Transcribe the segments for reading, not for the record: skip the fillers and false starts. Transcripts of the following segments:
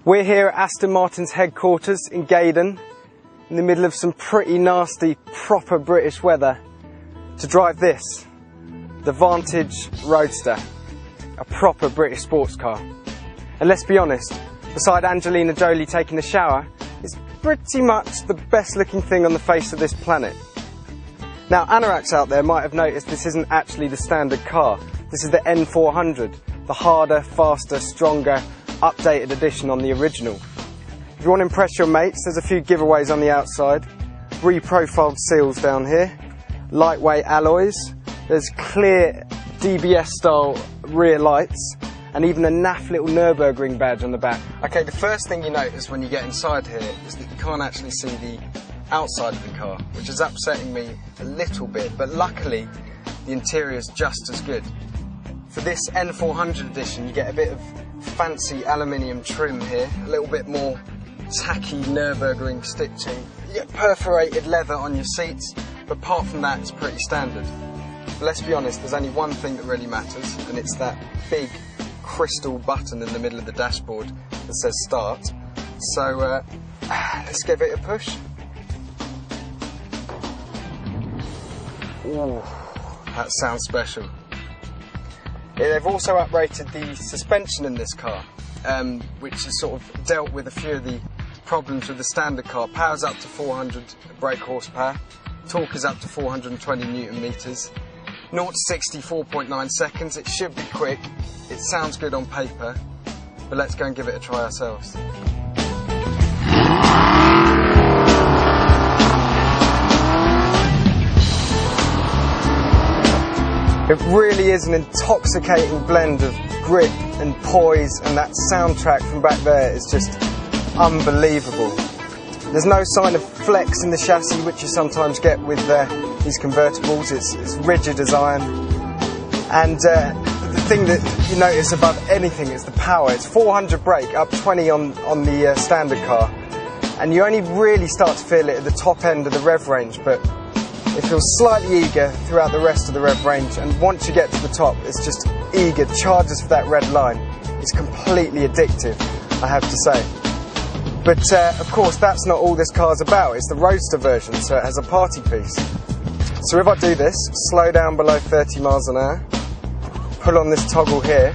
We're here at Aston Martin's headquarters in Keegan, in the middle of some pretty nasty, proper British weather, to drive this, the Vantage Roadster, a proper British sports car. And let's be honest, beside Angelina Jolie taking a shower, it's pretty much the best looking thing on the face of this planet. Now, anoraks out there might have noticed this isn't actually the standard car. This is the N400, the harder, faster, stronger, updated edition on the original. If you want to impress your mates, there's a few giveaways on the outside, reprofiled seals down here, lightweight alloys, there's clear DBS style rear lights, and even a naff little Nürburgring badge on the back. Okay, the first thing you notice when you get inside here is that you can't actually see the outside of the car, which is upsetting me a little bit, but luckily the interior is just as good. For this N400 edition, you get a bit of fancy aluminium trim here, a little bit more tacky Nürburgring stitching. You get perforated leather on your seats, but apart from that, it's pretty standard. But let's be honest, there's only one thing that really matters, and it's that big crystal button in the middle of the dashboard that says start. So let's give it a push. Ooh, that sounds special. Yeah, they've also uprated the suspension in this car, which has sort of dealt with a few of the problems with the standard car. Power's up to 400 brake horsepower, torque is up to 420 newton meters, 0 to 60 4.9 seconds. It should be quick, it sounds good on paper, but let's go and give it a try ourselves. It really is an intoxicating blend of grip and poise, and that soundtrack from back there is just unbelievable. There's no sign of flex in the chassis, which you sometimes get with these convertibles. It's rigid as iron. And the thing that you notice above anything is the power. It's 400 brake, up 20 on the standard car. And you only really start to feel it at the top end of the rev range, but it feels slightly eager throughout the rest of the rev range, and once you get to the top, it's just eager, charges for that red line. It's completely addictive, I have to say. But of course, that's not all this car's about. It's the Roadster version, so it has a party piece. So if I do this, slow down below 30 miles an hour, pull on this toggle here,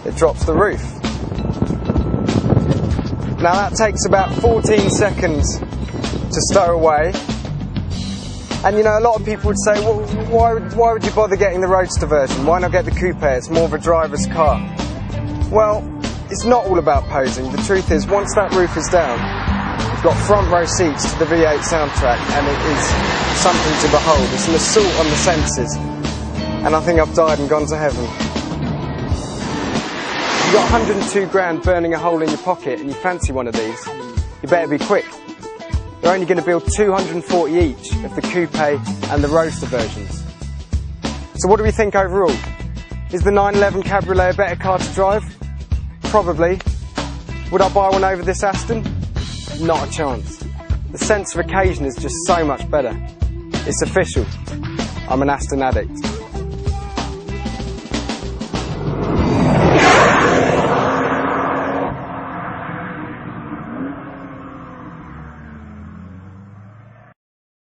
it drops the roof. Now that takes about 14 seconds to stow away. And you know, a lot of people would say, well, why would you bother getting the Roadster version? Why not get the coupe? It's more of a driver's car. Well, it's not all about posing. The truth is, once that roof is down, you've got front row seats to the V8 soundtrack, and it is something to behold. It's an assault on the senses, and I think I've died and gone to heaven. You've got 102 grand burning a hole in your pocket, and you fancy one of these, you better be quick. They're only going to build 240 each of the coupe and the Roadster versions. So what do we think overall? Is the 911 Cabriolet a better car to drive? Probably. Would I buy one over this Aston? Not a chance. The sense of occasion is just so much better. It's official. I'm an Aston addict.